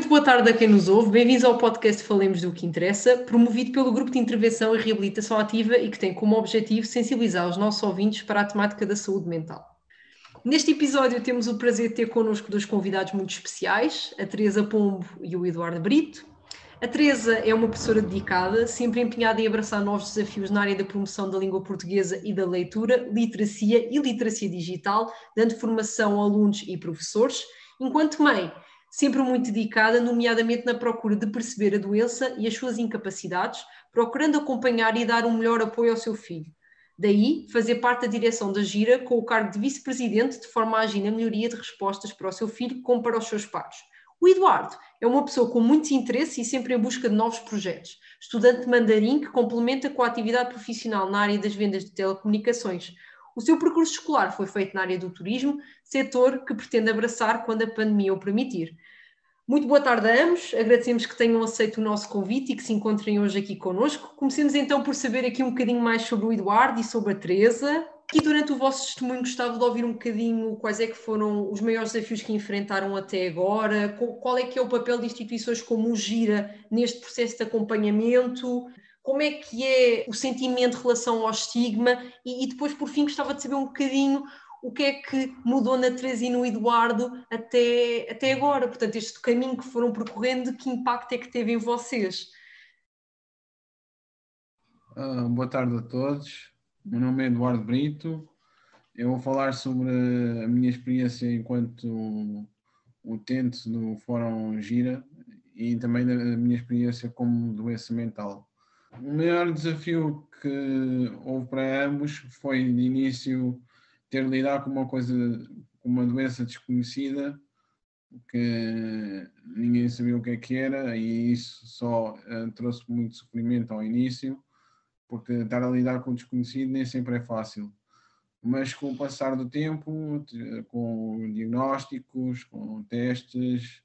Muito boa tarde a quem nos ouve. Bem-vindos ao podcast Falemos do que Interessa, promovido pelo Grupo de Intervenção e Reabilitação Ativa e que tem como objetivo sensibilizar os nossos ouvintes para a temática da saúde mental. Neste episódio temos o prazer de ter connosco dois convidados muito especiais, a Teresa Pombo e o Eduardo Brito. A Teresa é uma professora dedicada, sempre empenhada em abraçar novos desafios na área da promoção da língua portuguesa e da leitura, literacia e literacia digital, dando formação a alunos e professores, enquanto mãe, sempre muito dedicada, nomeadamente na procura de perceber a doença e as suas incapacidades, procurando acompanhar e dar um melhor apoio ao seu filho. Daí, fazer parte da direção da Gira com o cargo de vice-presidente, de forma a agir na melhoria de respostas para o seu filho, como para os seus pares. O Eduardo é uma pessoa com muitos interesses e sempre em busca de novos projetos. Estudante de mandarim que complementa com a atividade profissional na área das vendas de telecomunicações. O seu percurso escolar foi feito na área do turismo, setor que pretende abraçar quando a pandemia o permitir. Muito boa tarde a ambos, agradecemos que tenham aceito o nosso convite e que se encontrem hoje aqui connosco. Comecemos então por saber aqui um bocadinho mais sobre o Eduardo e sobre a Teresa. E durante o vosso testemunho gostava de ouvir um bocadinho quais é que foram os maiores desafios que enfrentaram até agora, qual é que é o papel de instituições como o Gira neste processo de acompanhamento, como é que é o sentimento em relação ao estigma e depois, por fim, gostava de saber um bocadinho o que é que mudou na Teresa e no Eduardo até agora. Portanto, este caminho que foram percorrendo, que impacto é que teve em vocês? Boa tarde a todos. Meu nome é Eduardo Brito. Eu vou falar sobre a minha experiência enquanto utente do Fórum Gira e também da minha experiência como doença mental. O maior desafio que houve para ambos foi, de início, ter de lidar com uma doença desconhecida, que ninguém sabia o que é que era, e isso só trouxe muito sofrimento ao início, porque estar a lidar com o desconhecido nem sempre é fácil. Mas com o passar do tempo, com diagnósticos, com testes,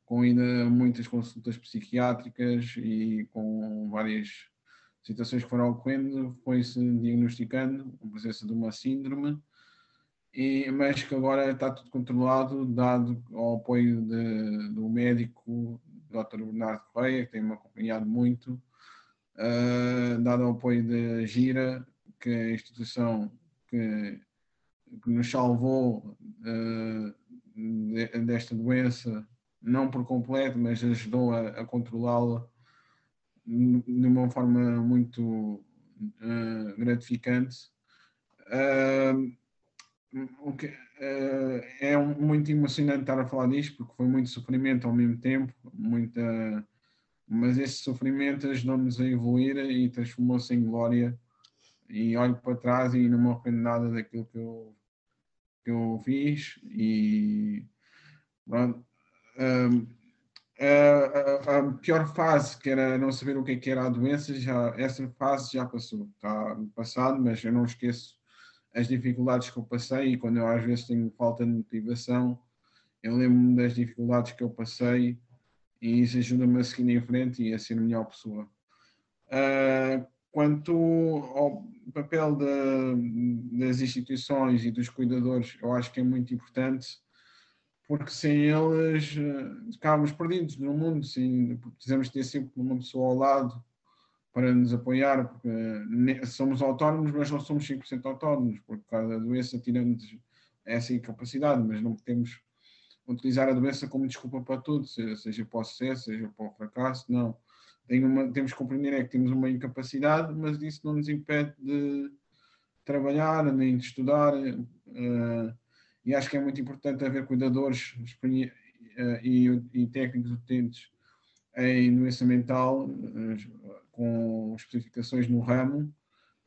com ainda muitas consultas psiquiátricas e com várias situações que foram ocorrendo, foi-se diagnosticando a presença de uma síndrome, mas que agora está tudo controlado, dado ao apoio do médico Dr. Bernardo Correia, que tem-me acompanhado muito, dado ao apoio da Gira, que é a instituição que nos salvou desta doença, não por completo, mas ajudou a controlá-la de uma forma muito gratificante. É muito emocionante estar a falar disto, porque foi muito sofrimento ao mesmo tempo, mas esse sofrimento ajudou-nos a evoluir e transformou-se em glória. E olho para trás e não me arrependo nada daquilo que eu fiz. E pronto. A pior fase, que era não saber o que era a doença, essa fase já passou. Está no passado, mas eu não esqueço as dificuldades que eu passei, e quando eu às vezes tenho falta de motivação, eu lembro-me das dificuldades que eu passei, e isso ajuda-me a seguir em frente e a ser a melhor pessoa. Quanto ao papel das instituições e dos cuidadores, eu acho que é muito importante, porque sem eles ficávamos perdidos no mundo, precisamos ter sempre uma pessoa ao lado para nos apoiar, porque somos autónomos, mas não somos 100% autónomos, porque cada doença tira-nos essa incapacidade, mas não podemos utilizar a doença como desculpa para tudo, seja para o sucesso, seja para o fracasso, não. Temos que compreender que temos uma incapacidade, mas isso não nos impede de trabalhar, nem de estudar, e acho que é muito importante haver cuidadores e técnicos utentes em doença mental, com especificações no ramo.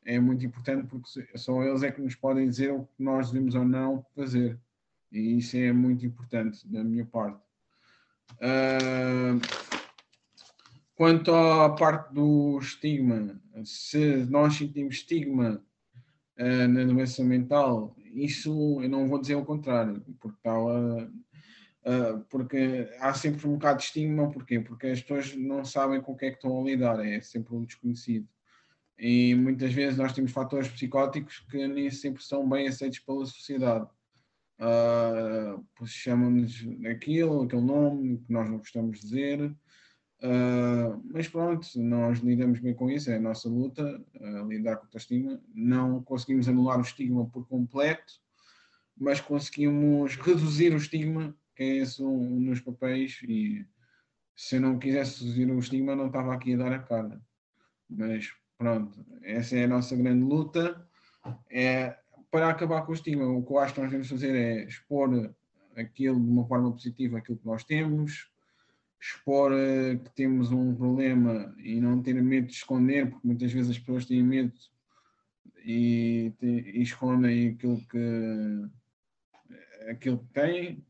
É muito importante, porque só eles é que nos podem dizer o que nós devemos ou não fazer, e isso é muito importante da minha parte. Quanto à parte do estigma, se nós sentimos estigma na doença mental, isso eu não vou dizer o contrário, porque há sempre um bocado de estigma. Porquê? Porque as pessoas não sabem com o que é que estão a lidar, é sempre um desconhecido. E muitas vezes nós temos fatores psicóticos que nem sempre são bem aceitos pela sociedade. chamam-nos aquele nome que nós não gostamos de dizer. Mas pronto, nós lidamos bem com isso, é a nossa luta, lidar com a autoestima. Não conseguimos anular o estigma por completo, mas conseguimos reduzir o estigma, que é esse um dos papéis, e se eu não quisesse reduzir o estigma não estava aqui a dar a cara. Mas pronto, essa é a nossa grande luta, é para acabar com o estigma. O que eu acho que nós devemos fazer é expor aquilo de uma forma positiva, aquilo que nós temos, expor que temos um problema e não ter medo de esconder, porque muitas vezes as pessoas têm medo e escondem aquilo que têm,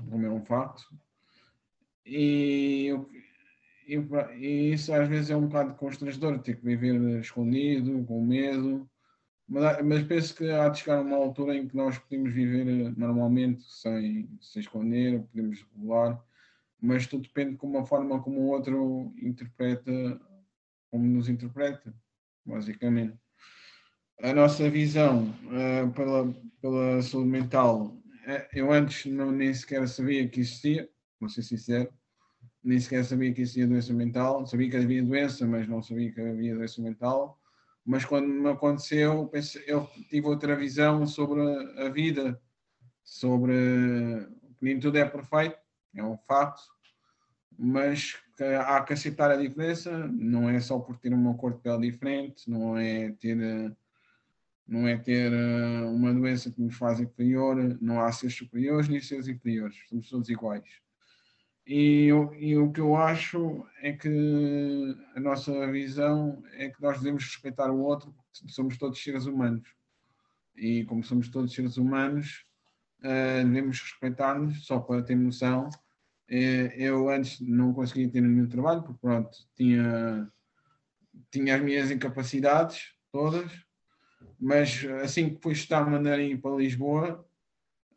como é um facto. E isso às vezes é um bocado constrangedor, ter que viver escondido, com medo, mas penso que há de chegar a uma altura em que nós podemos viver normalmente, sem esconder, podemos regular, mas tudo depende de uma forma como o outro interpreta, como nos interpreta, basicamente. A nossa visão pela saúde mental, eu antes nem sequer sabia que existia, vou ser sincero, nem sequer sabia que existia doença mental, sabia que havia doença, mas não sabia que havia doença mental. Mas quando me aconteceu, eu tive outra visão sobre a vida, sobre que nem tudo é perfeito, é um facto, mas há que aceitar a diferença, não é só por ter uma cor de pele diferente, não é ter uma doença que nos faz inferior, não há seres superiores nem seres inferiores, somos todos iguais. E o que eu acho é que a nossa visão é que nós devemos respeitar o outro, porque somos todos seres humanos. E como somos todos seres humanos, devemos respeitar-nos, só para ter noção. Eu antes não conseguia ter nenhum trabalho, porque pronto, tinha as minhas incapacidades todas, mas assim que fui estar a Mandarim para Lisboa,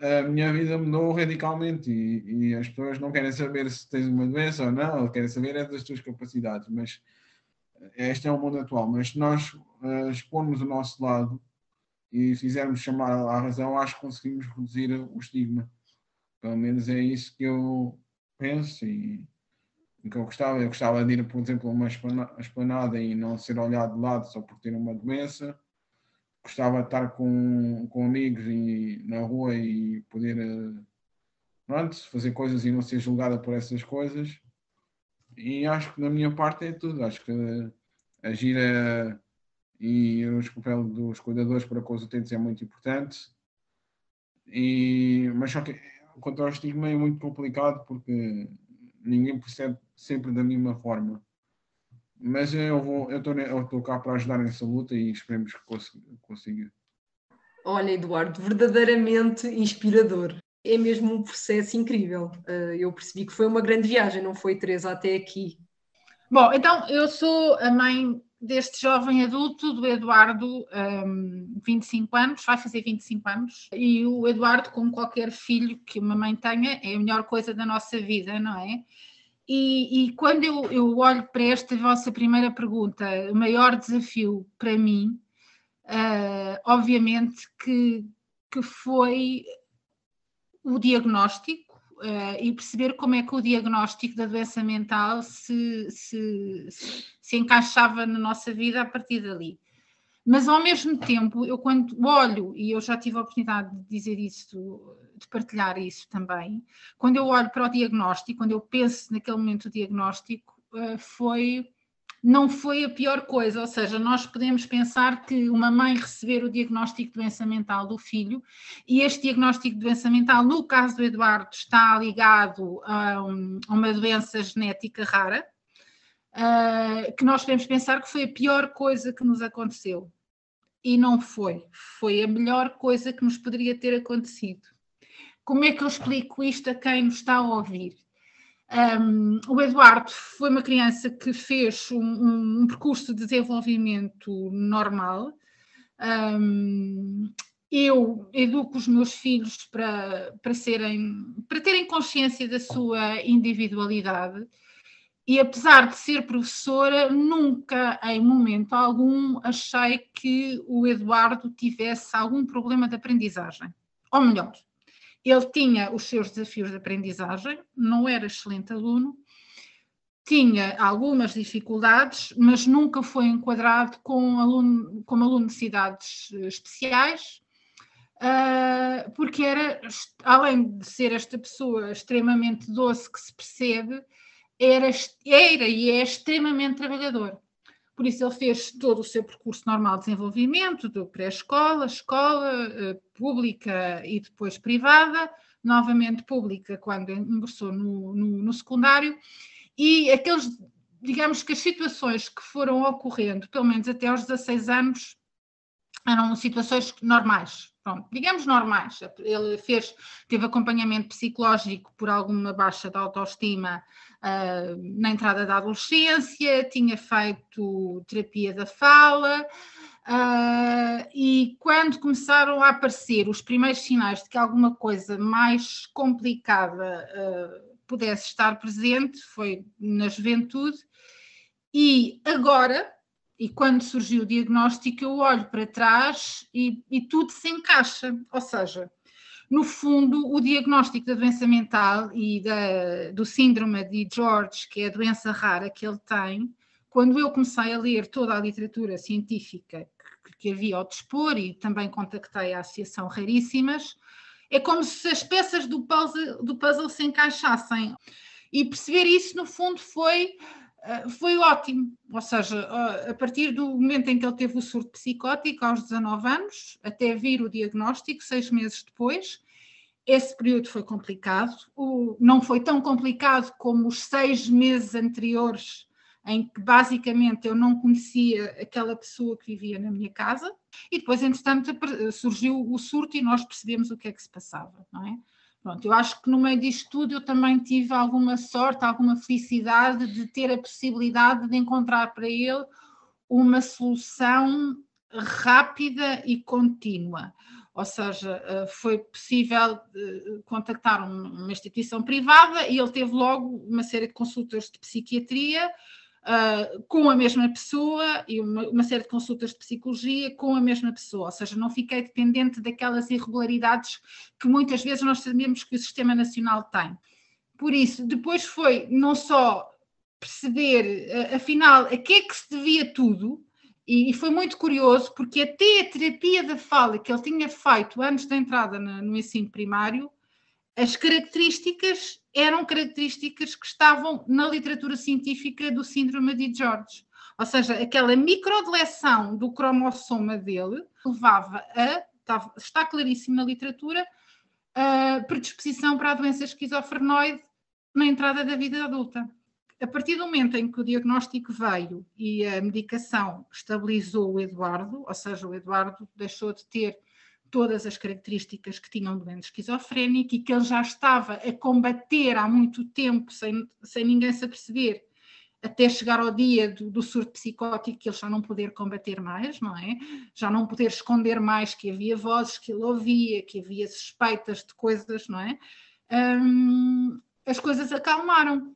a minha vida mudou radicalmente e as pessoas não querem saber se tens uma doença ou não, querem saber é das tuas capacidades, mas este é o mundo atual. Mas se nós expormos o nosso lado e fizermos chamar à razão, acho que conseguimos reduzir o estigma. Pelo menos é isso que eu penso e que eu gostava de ir, por exemplo, a uma esplanada e não ser olhado de lado só por ter uma doença. Gostava de estar com amigos na rua e poder fazer coisas e não ser julgada por essas coisas. E acho que da minha parte é tudo. Acho que a gira e o papel dos cuidadores para com os utentes é muito importante. Mas só que quanto ao estigma é muito complicado porque ninguém percebe sempre da mesma forma. Mas eu estou cá para ajudar nessa luta e esperemos que consiga. Olha, Eduardo, verdadeiramente inspirador. É mesmo um processo incrível. Eu percebi que foi uma grande viagem, não foi, Teresa, até aqui? Bom, então eu sou a mãe deste jovem adulto, do Eduardo, 25 anos, vai fazer 25 anos, e o Eduardo, como qualquer filho que uma mãe tenha, é a melhor coisa da nossa vida, não é? E quando eu olho para esta vossa primeira pergunta, o maior desafio para mim, obviamente que foi o diagnóstico e perceber como é que o diagnóstico da doença mental se encaixava na nossa vida a partir dali. Mas, ao mesmo tempo, eu quando olho, e eu já tive a oportunidade de dizer isso, de partilhar isso também, quando eu olho para o diagnóstico, quando eu penso naquele momento do diagnóstico, não foi a pior coisa, ou seja, nós podemos pensar que uma mãe receber o diagnóstico de doença mental do filho, e este diagnóstico de doença mental, no caso do Eduardo, está ligado a uma doença genética rara, que nós podemos pensar que foi a pior coisa que nos aconteceu. E não foi. Foi a melhor coisa que nos poderia ter acontecido. Como é que eu explico isto a quem nos está a ouvir? O Eduardo foi uma criança que fez um percurso de desenvolvimento normal. Eu educo os meus filhos para terem consciência da sua individualidade. E apesar de ser professora, nunca, em momento algum, achei que o Eduardo tivesse algum problema de aprendizagem. Ou melhor, Ele tinha os seus desafios de aprendizagem, não era excelente aluno, tinha algumas dificuldades, mas nunca foi enquadrado como aluno de necessidades especiais, porque era, além de ser esta pessoa extremamente doce que se percebe, era e é extremamente trabalhador. Por isso ele fez todo o seu percurso normal de desenvolvimento, do pré-escola, escola pública e depois privada, novamente pública quando ingressou no secundário, e digamos que as situações que foram ocorrendo, pelo menos até aos 16 anos, eram situações normais. Pronto, digamos normais. Ele teve acompanhamento psicológico por alguma baixa de autoestima na entrada da adolescência, tinha feito terapia da fala, e quando começaram a aparecer os primeiros sinais de que alguma coisa mais complicada pudesse estar presente, foi na juventude, e agora, e quando surgiu o diagnóstico, eu olho para trás e tudo se encaixa, ou seja, no fundo, o diagnóstico da doença mental e do síndrome de George, que é a doença rara que ele tem, quando eu comecei a ler toda a literatura científica que havia ao dispor e também contactei a Associação Raríssimas, é como se as peças do puzzle se encaixassem. E perceber isso, no fundo, foi ótimo. Ou seja, a partir do momento em que ele teve o surto psicótico, aos 19 anos, até vir o diagnóstico, 6 meses depois, esse período foi complicado. Não foi tão complicado como os 6 meses anteriores, em que basicamente eu não conhecia aquela pessoa que vivia na minha casa, e depois, entretanto, surgiu o surto e nós percebemos o que é que se passava, não é? Pronto, eu acho que no meio disto tudo eu também tive alguma sorte, alguma felicidade de ter a possibilidade de encontrar para ele uma solução rápida e contínua. Ou seja, foi possível contactar uma instituição privada e ele teve logo uma série de consultas de psiquiatria com a mesma pessoa e uma série de consultas de psicologia com a mesma pessoa, ou seja, não fiquei dependente daquelas irregularidades que muitas vezes nós sabemos que o Sistema Nacional tem. Por isso, depois foi não só perceber, afinal, a que é que se devia tudo, e foi muito curioso, porque até a terapia da fala que ele tinha feito antes da entrada no ensino primário, as características eram características que estavam na literatura científica do síndrome de George. Ou seja, aquela microdeleção do cromossoma dele levava está claríssimo na literatura, a predisposição para a doença esquizofrenoide na entrada da vida adulta. A partir do momento em que o diagnóstico veio e a medicação estabilizou o Eduardo, ou seja, o Eduardo deixou de ter todas as características que tinham doente esquizofrénico e que ele já estava a combater há muito tempo, sem ninguém se aperceber, até chegar ao dia do surto psicótico, que ele já não poder combater mais, não é? Já não poder esconder mais que havia vozes que ele ouvia, que havia suspeitas de coisas, não é? As coisas acalmaram.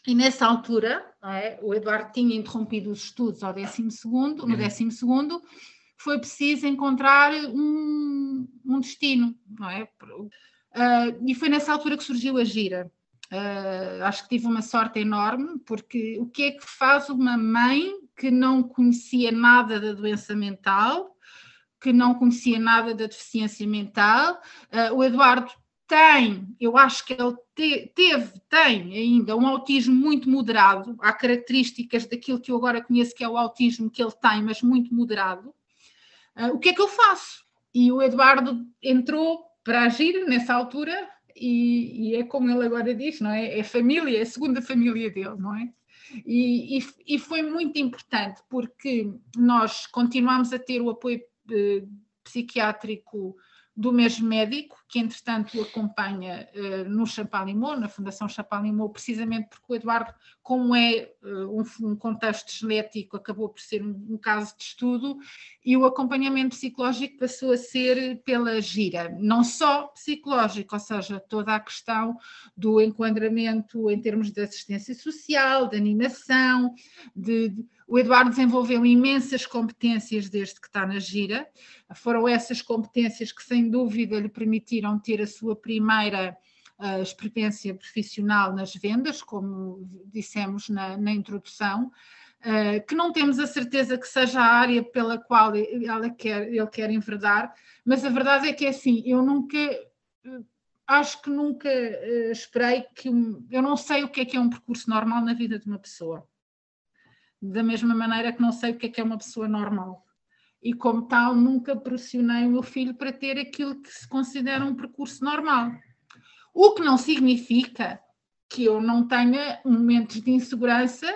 E nessa altura, não é? O Eduardo tinha interrompido os estudos no 12º, foi preciso encontrar um destino, não é? E foi nessa altura que surgiu a Gira. Acho que tive uma sorte enorme, porque o que é que faz uma mãe que não conhecia nada da doença mental, que não conhecia nada da deficiência mental? O Eduardo eu acho que ele tem ainda um autismo muito moderado, há características daquilo que eu agora conheço que é o autismo que ele tem, mas muito moderado. O que é que eu faço? E o Eduardo entrou para agir nessa altura e é como ele agora diz, não é? É família, é a segunda família dele, não é? E foi muito importante porque nós continuamos a ter o apoio psiquiátrico do mesmo médico, que entretanto o acompanha no Champalimau, na Fundação Champalimau, precisamente porque o Eduardo, como é um contexto genético, acabou por ser um caso de estudo, e o acompanhamento psicológico passou a ser pela Gira, não só psicológico, ou seja, toda a questão do enquadramento em termos de assistência social, de animação, o Eduardo desenvolveu imensas competências desde que está na Gira, Foram essas competências que, sem dúvida, lhe permitiram ter a sua primeira experiência profissional nas vendas, como dissemos na introdução, que não temos a certeza que seja a área pela qual ele quer enverdar, mas a verdade é que é assim, acho que nunca esperei eu não sei o que é um percurso normal na vida de uma pessoa, da mesma maneira que não sei o que é uma pessoa normal. E como tal, nunca pressionei o meu filho para ter aquilo que se considera um percurso normal. O que não significa que eu não tenha momentos de insegurança,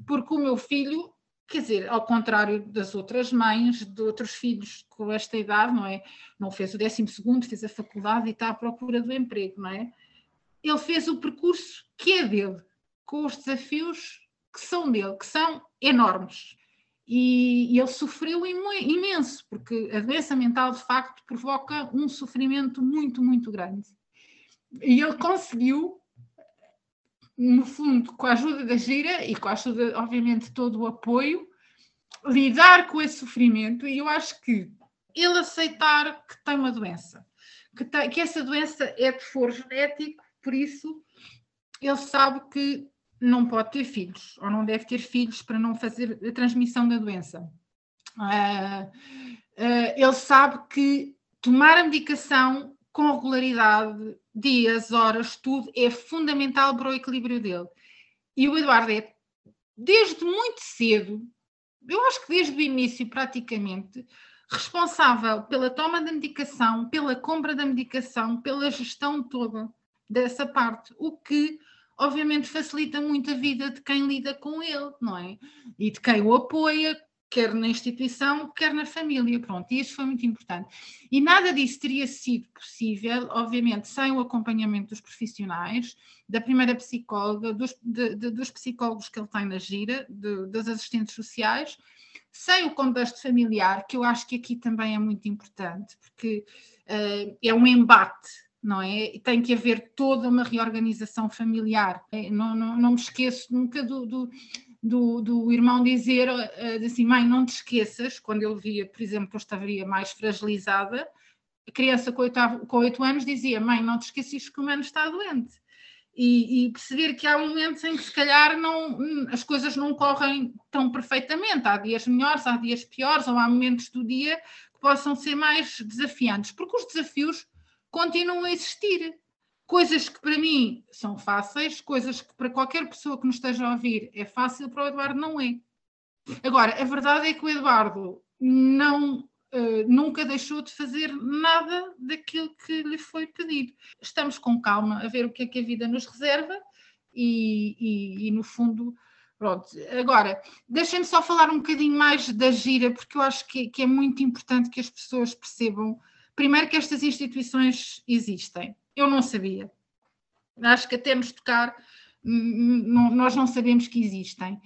porque o meu filho, quer dizer, ao contrário das outras mães, de outros filhos com esta idade, não é? Não fez o 12º, fez a faculdade e está à procura do emprego, não é? Ele fez o percurso que é dele, com os desafios que são dele, que são enormes. E ele sofreu imenso, porque a doença mental, de facto, provoca um sofrimento muito, muito grande. E ele conseguiu, no fundo, com a ajuda da Gira e com a ajuda, obviamente, de todo o apoio, lidar com esse sofrimento. E eu acho que ele aceitar que tem uma doença, que essa doença é de foro genético, por isso ele sabe que não pode ter filhos, ou não deve ter filhos para não fazer a transmissão da doença. Ele sabe que tomar a medicação com regularidade, dias, horas, tudo, é fundamental para o equilíbrio dele. E o Eduardo é, desde muito cedo, eu acho que desde o início praticamente, responsável pela toma da medicação, pela compra da medicação, pela gestão toda dessa parte, o que obviamente facilita muito a vida de quem lida com ele, não é? E de quem o apoia, quer na instituição, quer na família, pronto, e isso foi muito importante. E nada disso teria sido possível, obviamente, sem o acompanhamento dos profissionais, da primeira psicóloga, dos psicólogos que ele tem na Gira, das assistentes sociais, sem o contexto familiar, que eu acho que aqui também é muito importante, porque é um embate, não é? E tem que haver toda uma reorganização familiar. Não me esqueço nunca do irmão dizer assim, mãe, não te esqueças, quando ele via, por exemplo, que eu estaria mais fragilizada, a criança com 8 anos dizia, mãe, não te esqueças que o Mano está doente. E perceber que há momentos em que se calhar as coisas não correm tão perfeitamente, há dias melhores, há dias piores, ou há momentos do dia que possam ser mais desafiantes, porque os desafios continuam a existir. Coisas que para mim são fáceis, coisas que para qualquer pessoa que nos esteja a ouvir é fácil, para o Eduardo não é. Agora, a verdade é que o Eduardo nunca deixou de fazer nada daquilo que lhe foi pedido. Estamos com calma a ver o que é que a vida nos reserva e no fundo, pronto. Agora, deixem-me só falar um bocadinho mais da Gira, porque eu acho que é muito importante que as pessoas percebam, primeiro, que estas instituições existem. Eu não sabia. Acho que até nos tocar, nós não sabemos que existem.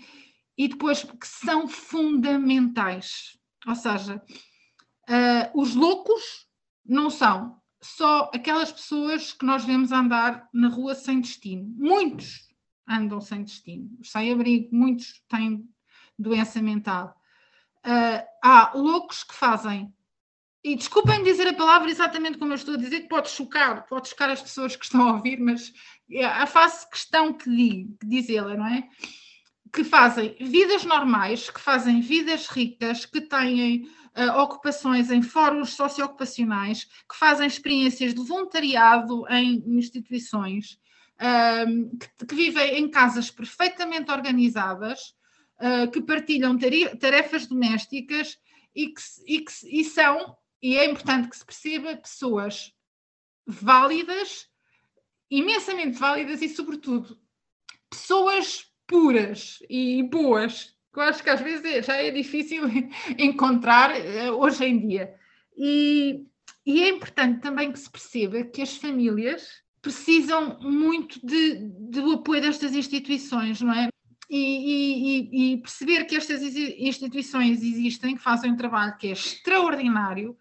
E depois, que são fundamentais. Ou seja, os loucos não são só aquelas pessoas que nós vemos andar na rua sem destino. Muitos andam sem destino. Os sem-abrigo, muitos têm doença mental. Há loucos que fazem, e desculpem dizer a palavra exatamente como eu estou a dizer, que pode chocar as pessoas que estão a ouvir, mas faço questão que dizê-la, não é? Que fazem vidas normais, que fazem vidas ricas, que têm ocupações em fóruns socioocupacionais, que fazem experiências de voluntariado em instituições, que vivem em casas perfeitamente organizadas, que partilham tarefas domésticas e são, e é importante que se perceba, pessoas válidas, imensamente válidas e, sobretudo, pessoas puras e boas, que eu acho que às vezes já é difícil encontrar hoje em dia. E é importante também que se perceba que as famílias precisam muito do apoio destas instituições, não é? E perceber que estas instituições existem, que fazem um trabalho que é extraordinário,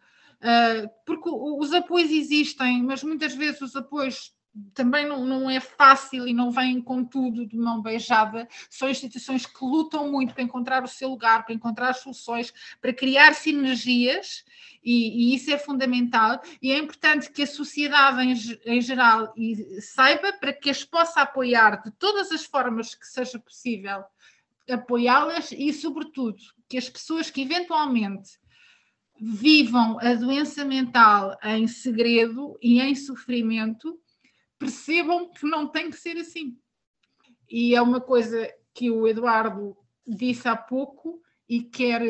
porque os apoios existem, mas muitas vezes os apoios também não é fácil e não vem com tudo de mão beijada. São instituições que lutam muito para encontrar o seu lugar, para encontrar soluções, para criar sinergias, e isso é fundamental. E é importante que a sociedade em geral saiba, para que as possa apoiar de todas as formas que seja possível apoiá-las, e, sobretudo, que as pessoas que eventualmente vivam a doença mental em segredo e em sofrimento percebam que não tem que ser assim. E é uma coisa que o Eduardo disse há pouco e quer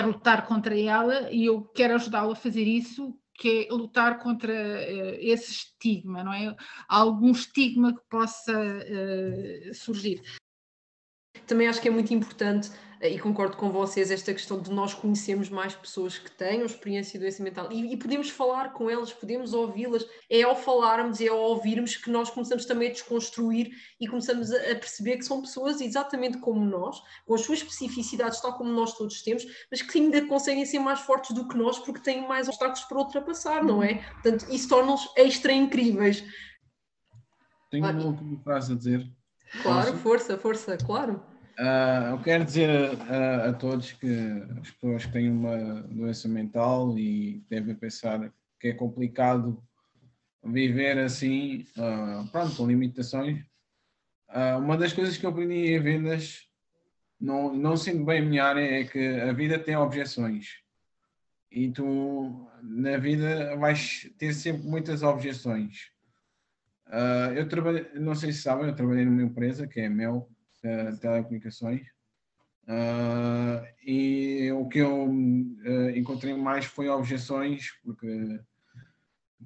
lutar contra ela, e eu quero ajudá-lo a fazer isso, que é lutar contra esse estigma, não é? Algum estigma que possa surgir. Também acho que é muito importante, e concordo com vocês, esta questão de nós conhecermos mais pessoas que tenham experiência de doença mental e podemos falar com elas, podemos ouvi-las. É ao falarmos, é ao ouvirmos que nós começamos também a desconstruir e começamos a perceber que são pessoas exatamente como nós, com as suas especificidades, tal como nós todos temos, mas que ainda conseguem ser mais fortes do que nós porque têm mais obstáculos para ultrapassar, não é? Portanto, isso torna-os extra incríveis. Tenho uma última frase a dizer. Claro, força, claro. Eu quero dizer a todos que as pessoas que têm uma doença mental e devem pensar que é complicado viver assim, com limitações. Uma das coisas que eu aprendi em vendas, não sendo bem a minha área, é que a vida tem objeções. E tu, na vida, vais ter sempre muitas objeções. Eu trabalhei, não sei se sabem, eu trabalhei numa empresa que é a Mel, telecomunicações, e o que eu encontrei mais foi objeções, porque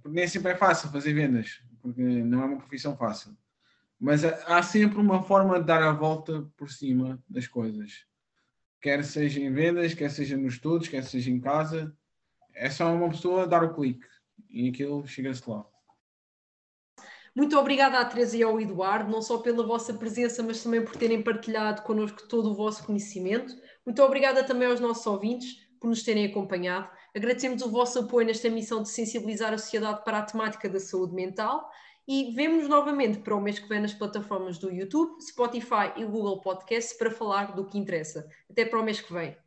nem sempre é fácil fazer vendas, porque não é uma profissão fácil, mas há sempre uma forma de dar a volta por cima das coisas, quer seja em vendas, quer seja nos estudos, quer seja em casa. É só uma pessoa dar o clique e aquilo chega-se lá. Muito obrigada à Teresa e ao Eduardo, não só pela vossa presença, mas também por terem partilhado connosco todo o vosso conhecimento. Muito obrigada também aos nossos ouvintes por nos terem acompanhado. Agradecemos o vosso apoio nesta missão de sensibilizar a sociedade para a temática da saúde mental e vemo-nos novamente para o mês que vem nas plataformas do YouTube, Spotify e Google Podcasts para falar do que interessa. Até para o mês que vem.